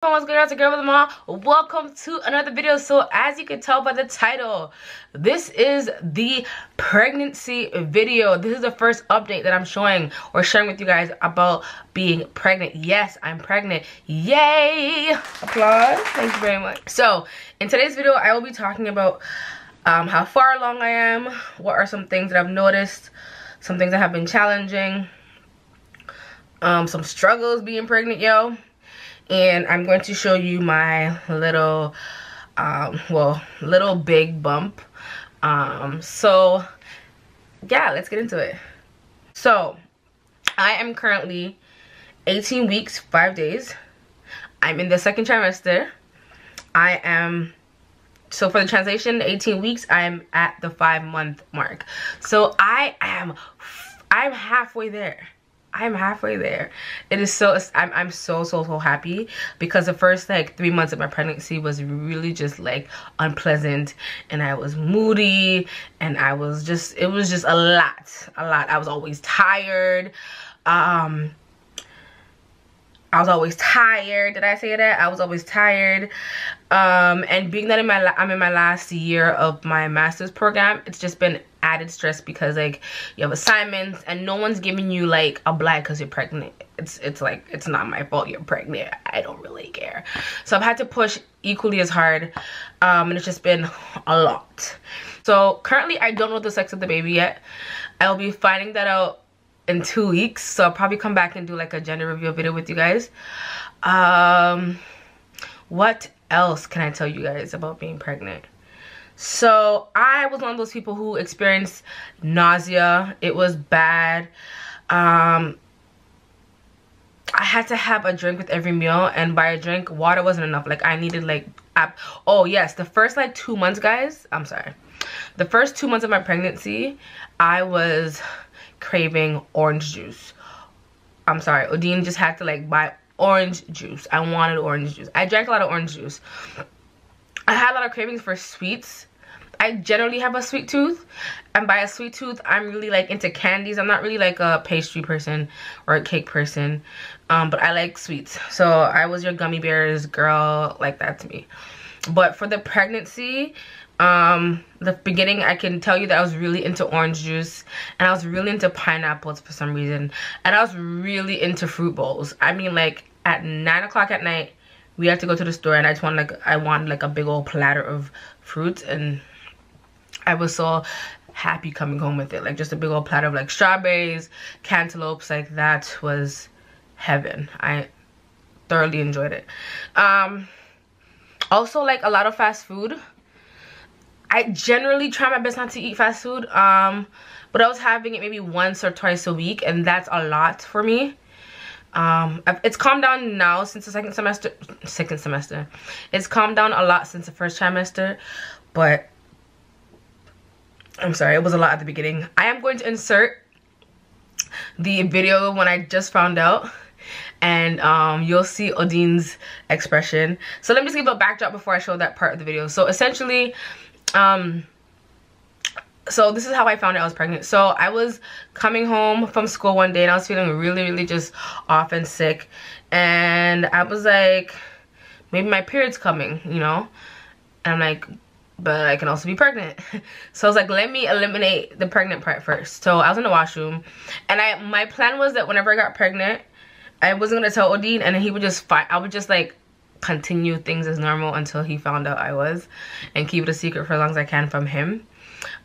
What's good, guys? It's your girl with them all. Welcome to another video. So as you can tell by the title, this is the pregnancy video. This is the first update that I'm showing or sharing with you guys about being pregnant. Yes, I'm pregnant. Yay! Applause. Thank you very much. So in today's video, I will be talking about how far along I am, what are some things that I've noticed, some things that have been challenging, some struggles being pregnant, yo. And I'm going to show you my little little big bump. So yeah, let's get into it. So I am currently 18 weeks 5 days. I'm in the second trimester. So for the translation, 18 weeks, I'm at the 5-month mark. So I'm halfway there. I'm halfway there. It is so, I'm so happy, because the first like 3 months of my pregnancy was really just like unpleasant, and I was moody, and it was just a lot. I was always tired. I was always tired. Did I say that? I was always tired. And being that I'm in my last year of my master's program, it's just been added stress, because like you have assignments and no one's giving you like a blank because you're pregnant. It's like, it's not my fault you're pregnant. I don't really care. So I've had to push equally as hard, and it's just been a lot. So currently I don't know the sex of the baby yet. I'll be finding that out in 2 weeks, so I'll probably come back and do like a gender reveal video with you guys. What else can I tell you guys about being pregnant? So I was one of those people who experienced nausea. It was bad. I had to have a drink with every meal, and by a drink, water wasn't enough. Like I needed like oh yes, the first like 2 months, guys, I'm sorry, the first 2 months of my pregnancy, I was craving orange juice. I'm sorry, Odine just had to like buy orange juice. I wanted orange juice. I drank a lot of orange juice. I had a lot of cravings for sweets. I generally have a sweet tooth, and by a sweet tooth, I'm really like into candies. I'm not really like a pastry person or a cake person, but I like sweets. So I was your gummy bears girl, like that to me. But for the pregnancy, the beginning, I can tell you that I was really into orange juice, and I was really into pineapples for some reason, and I was really into fruit bowls. I mean, like at 9 o'clock at night, we had to go to the store, and I wanted like a big old platter of fruits, and I was so happy coming home with it, like just a big old platter of like strawberries, cantaloupes. Like that was heaven. I thoroughly enjoyed it. Also, like a lot of fast food. I generally try my best not to eat fast food, but I was having it maybe once or twice a week, and that's a lot for me. It's calmed down now since the second semester. It's calmed down a lot since the first trimester, but I'm sorry, it was a lot at the beginning. I am going to insert the video when I just found out, and you'll see Odine's expression. So let me just give a backdrop before I show that part of the video. So essentially, so this is how I found out I was pregnant. So I was coming home from school one day, and I was feeling really just off and sick, and I was like, maybe my period's coming, you know. And I'm like, but I can also be pregnant. So I was like, let me eliminate the pregnant part first. So I was in the washroom, and my plan was that whenever I got pregnant, I wasn't gonna tell Odine, and then he would just I would just like continue things as normal until he found out I was, and keep it a secret for as long as I can from him.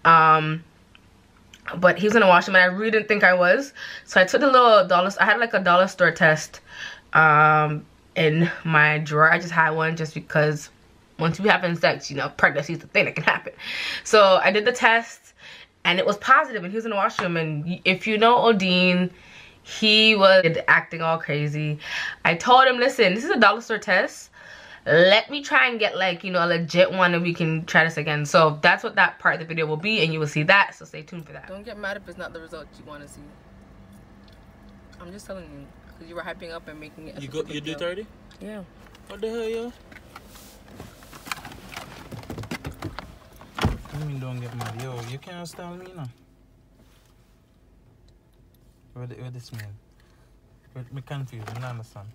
But he was in the washroom, and I really didn't think I was. So I took the little I had like a dollar store test in my drawer. I just had one just because once you having sex, you know, pregnancy is the thing that can happen. So I did the test, and it was positive, and he was in the washroom. And if you know Odine, he was acting all crazy. I told him, listen, this is a dollar store test. Let me try and get like, you know, a legit one, and we can try this again. So that's what that part of the video will be, and you will see that. So stay tuned for that. Don't get mad if it's not the result you want to see. I'm just telling you, because you were hyping up and making it. You do 30? Yeah. What the hell, yo? What do you mean don't get mad? Yo, you can't style me now. What this mean? Me confused, I don't understand.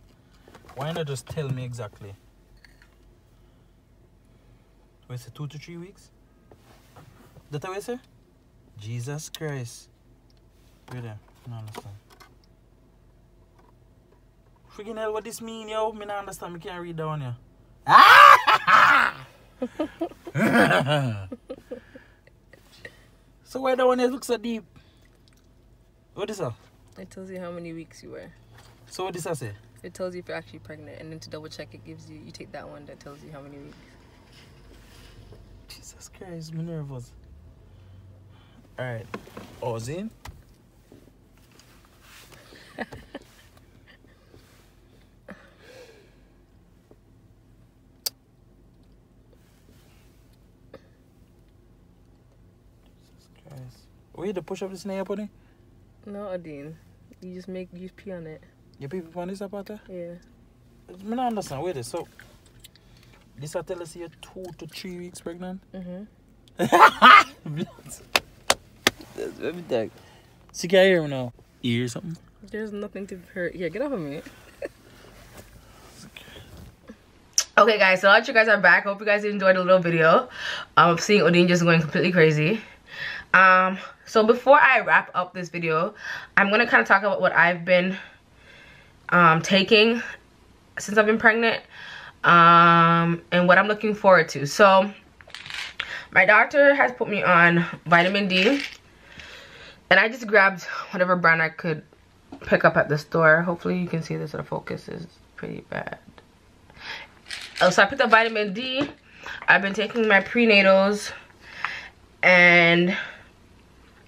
Why not just tell me exactly? What is it, 2 to 3 weeks? That's what I say? Jesus Christ. Wait there. I don't understand. Freaking hell, what this mean, yo? Me not understand. Me can't read that one, yeah. So why that one look so deep? What is that? It tells you how many weeks you were. So what does that say? It tells you if you're actually pregnant, and then to double check, it gives you take that one that tells you how many weeks. Jesus Christ, I'm nervous. Alright. Ozin. Wait, to push up this nail pony? No, Adine. You just pee on it. You pee on this part? Yeah. I don't understand. Wait, so this I tell us you're 2 to 3 weeks pregnant? Let me think. So you can hear me now. You hear something? There's nothing to hurt. Here, get off of me. Okay, guys, so now that you guys are back, hope you guys enjoyed the little video of seeing Odin just going completely crazy. So before I wrap up this video, I'm going to kind of talk about what I've been taking since I've been pregnant, and what I'm looking forward to. So my doctor has put me on vitamin D, and I just grabbed whatever brand I could pick up at the store. Hopefully you can see this, the focus is pretty bad. So I picked up vitamin D. I've been taking my prenatals, and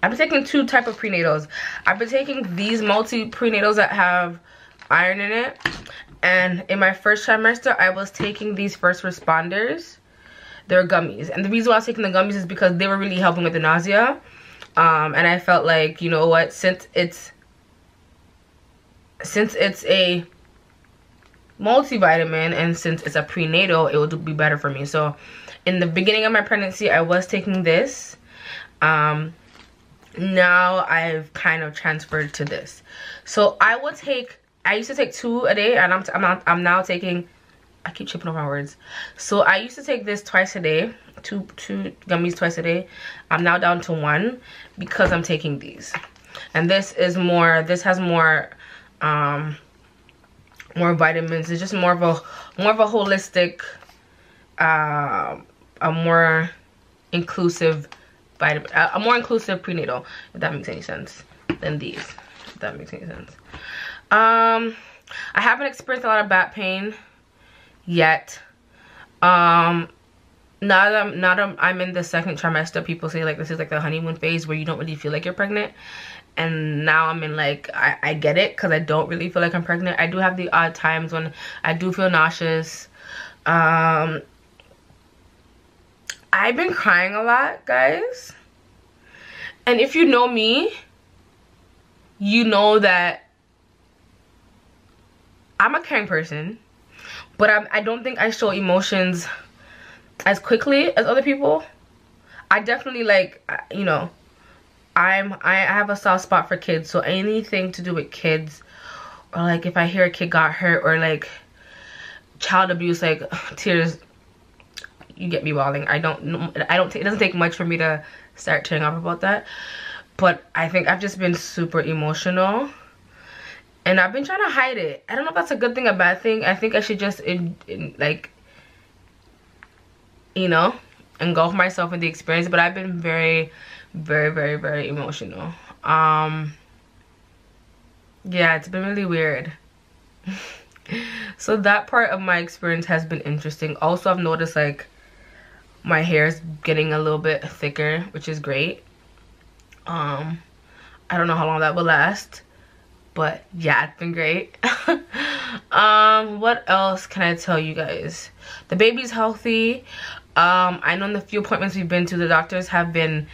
I've been taking 2 type of prenatals. I've been taking these multi prenatals that have iron in it, and in my first trimester I was taking these first responders. They're gummies, and the reason why I was taking the gummies is because they were really helping with the nausea, and I felt like, you know what, since it's a multivitamin and since it's a prenatal, it would be better for me. So in the beginning of my pregnancy I was taking this. Now I've kind of transferred to this. So I used to take 2 a day, and I'm now taking, I keep tripping over my words. So I used to take this twice a day, two gummies twice a day. I'm now down to 1 because I'm taking these. And this has more vitamins. It's just more of a holistic, a more inclusive vitamin, a more inclusive prenatal, if that makes any sense, than these, if that makes any sense. I haven't experienced a lot of back pain yet. Now that I'm in the 2nd trimester, people say like this is like the honeymoon phase where you don't really feel like you're pregnant. And now I'm in like, I get it, because I don't really feel like I'm pregnant. I do have the odd times when I do feel nauseous. I've been crying a lot, guys. And if you know me, you know that I'm a caring person, but I don't think I show emotions as quickly as other people. I definitely, like, you know, I have a soft spot for kids, so anything to do with kids, or like if I hear a kid got hurt, or like child abuse, like tears, you get me bawling. It doesn't take much for me to start tearing up about that. But I think I've just been super emotional, and I've been trying to hide it. I don't know if that's a good thing or bad thing. I think I should just like, you know, engulf myself in the experience. But I've been very, very, very, very emotional. Yeah, it's been really weird. So that part of my experience has been interesting. Also, I've noticed like my hair is getting a little bit thicker, which is great. I don't know how long that will last, but yeah, it's been great. What else can I tell you guys? The baby's healthy. I know in the few appointments we've been to, the doctors have been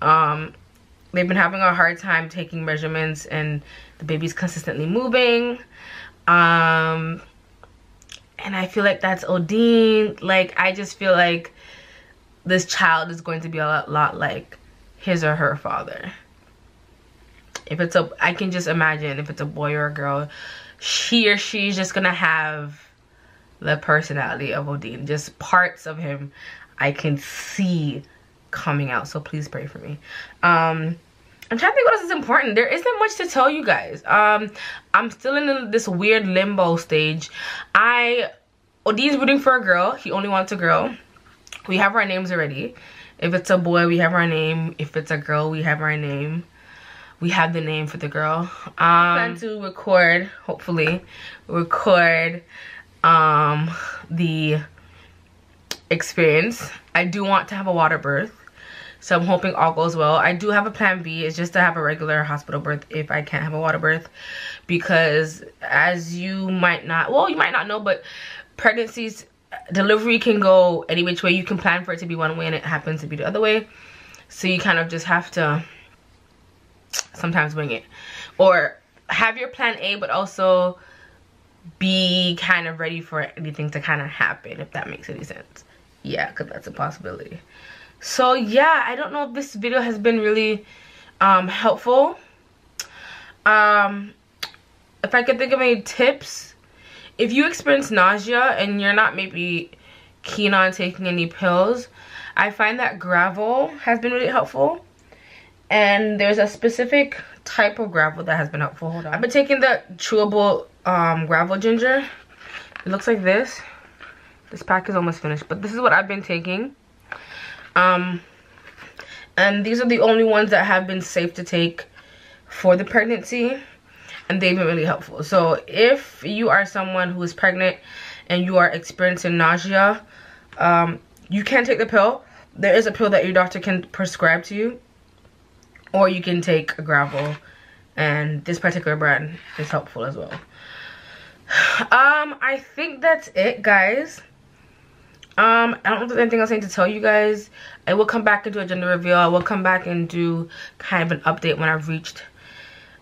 they've been having a hard time taking measurements, and the baby's consistently moving. And I feel like that's Odin. Like, I just feel like this child is going to be a lot like his or her father. If it's I can just imagine if it's a boy or a girl, he or she's just gonna have the personality of Odin. Just parts of him I can see coming out. So please pray for me. I'm trying to think what else is important. There isn't much to tell you guys. I'm still in this weird limbo stage. Odin's rooting for a girl. He only wants a girl. We have our names already. If it's a boy, we have our name. If it's a girl, we have our name. We have the name for the girl. I plan to record, hopefully, record the experience. I do want to have a water birth, so I'm hoping all goes well. I do have a plan B. It's just to have a regular hospital birth if I can't have a water birth, because as you might not, well, you might not know, but pregnancies, delivery can go any which way. You can plan for it to be one way and it happens to be the other way, so you kind of just have to sometimes wing it, or have your plan A but also be kind of ready for anything to kind of happen, if that makes any sense. Yeah, because that's a possibility. So yeah, I don't know if this video has been really helpful. If I could think of any tips, if you experience nausea and you're not maybe keen on taking any pills, I find that gravel has been really helpful. And there's a specific type of gravel that has been helpful. Hold on. I've been taking the chewable gravel ginger. It looks like this. This pack is almost finished, but this is what I've been taking. And these are the only ones that have been safe to take for the pregnancy, and they've been really helpful. So if you are someone who is pregnant and you are experiencing nausea, you can take the pill. There is a pill that your doctor can prescribe to you, or you can take a gravel, and this particular brand is helpful as well. I think that's it, guys. I don't know if there's anything else I need to tell you guys. I will come back and do a gender reveal. I will come back and do kind of an update when I've reached,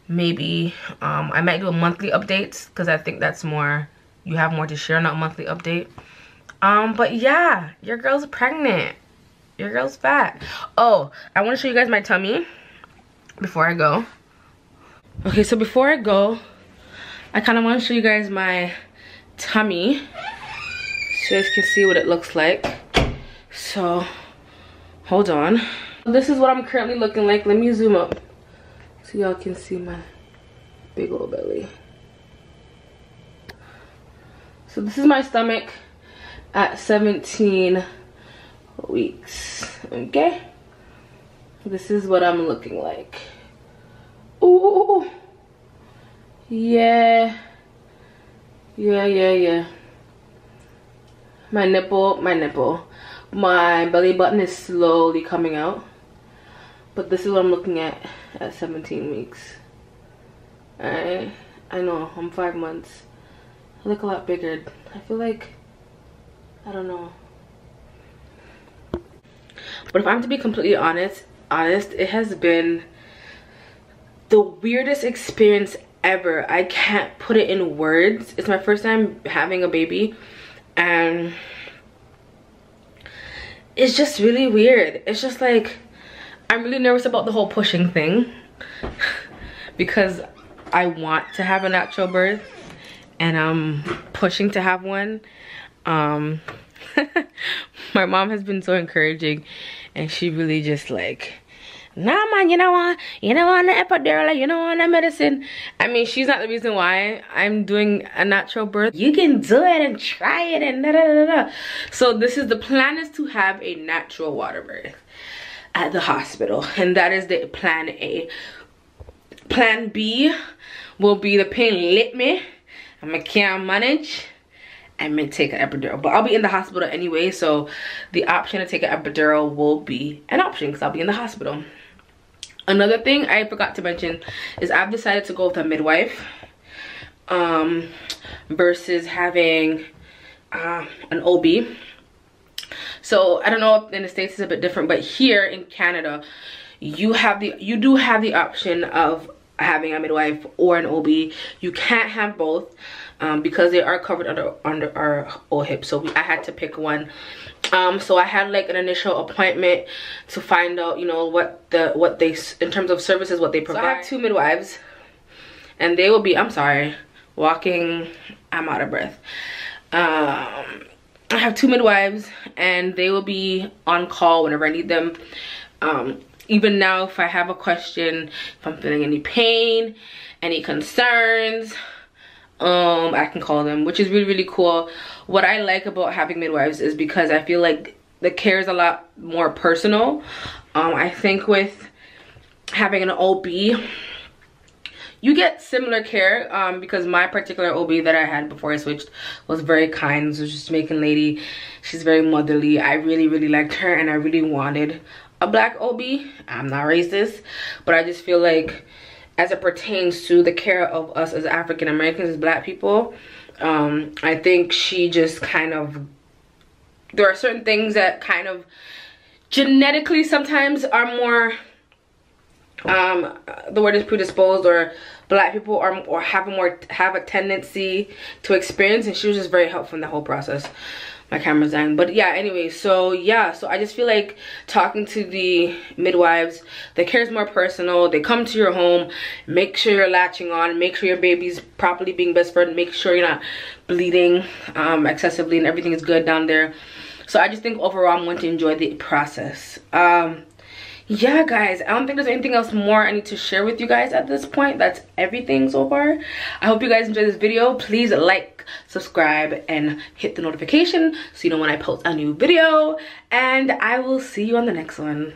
maybe I might do a monthly updates, because I think that's more, you have more to share, not a monthly update. But yeah, your girl's pregnant, your girl's fat. Oh, I want to show you guys my tummy before I go. Okay, so before I go, I kind of want to show you guys my tummy so you guys can see what it looks like. So hold on. This is what I'm currently looking like. Let me zoom up so y'all can see my big old belly. So this is my stomach at 17 weeks. Okay, this is what I'm looking like. Ooh, yeah. My nipple, my belly button is slowly coming out, but this is what I'm looking at 17 weeks. I know, I'm 5 months. I look a lot bigger. I feel like, I don't know. But if I'm to be completely honest, it has been the weirdest experience ever. I can't put it in words. It's my first time having a baby, and it's just really weird. It's just like, I'm really nervous about the whole pushing thing because I want to have a natural birth and I'm pushing to have one. My mom has been so encouraging, and she really just like, nah man, you don't want the epidural, you don't want the medicine. I mean, she's not the reason why I'm doing a natural birth. You can do it and try it and da da da da. So this is, the plan is to have a natural water birth at the hospital, and that is the plan A. Plan B will be the pain lit me, I can't manage, I'm gonna take an epidural. But I'll be in the hospital anyway, so the option to take an epidural will be an option because I'll be in the hospital. Another thing I forgot to mention is I've decided to go with a midwife versus having an OB. So I don't know if in the States it's a bit different, but here in Canada you do have the option of having a midwife or an OB. You can't have both because they are covered under our OHIP. So I had to pick one. So I had like an initial appointment to find out, you know, what they, in terms of services, what they provide. So I have 2 midwives, and they will be, I'm sorry, walking, I'm out of breath. I have 2 midwives and they will be on call whenever I need them. Even now, if I have a question, if I'm feeling any pain, any concerns, I can call them, which is really, really cool. What I like about having midwives is because I feel like the care is a lot more personal. I think with having an OB, you get similar care, because my particular OB that I had before I switched was very kind. This was just a Jamaican lady. She's very motherly. I really, really liked her and I really wanted a black OB. I'm not racist, but I just feel like as it pertains to the care of us as African Americans, as black people, I think she just kind of, there are certain things that kind of genetically sometimes are more, the word is predisposed, or black people are, or have a tendency to experience, and she was just very helpful in the whole process. My camera's dying, but yeah, anyway, so yeah, so I just feel like talking to the midwives, the care is more personal. They come to your home, make sure you're latching on, make sure your baby's properly being breastfed, make sure you're not bleeding excessively and everything is good down there. So I just think overall I'm going to enjoy the process. Yeah, guys, I don't think there's anything else more I need to share with you guys at this point. That's everything so far. I hope you guys enjoyed this video. Please like, subscribe, and hit the notification so you know when I post a new video. And I will see you on the next one.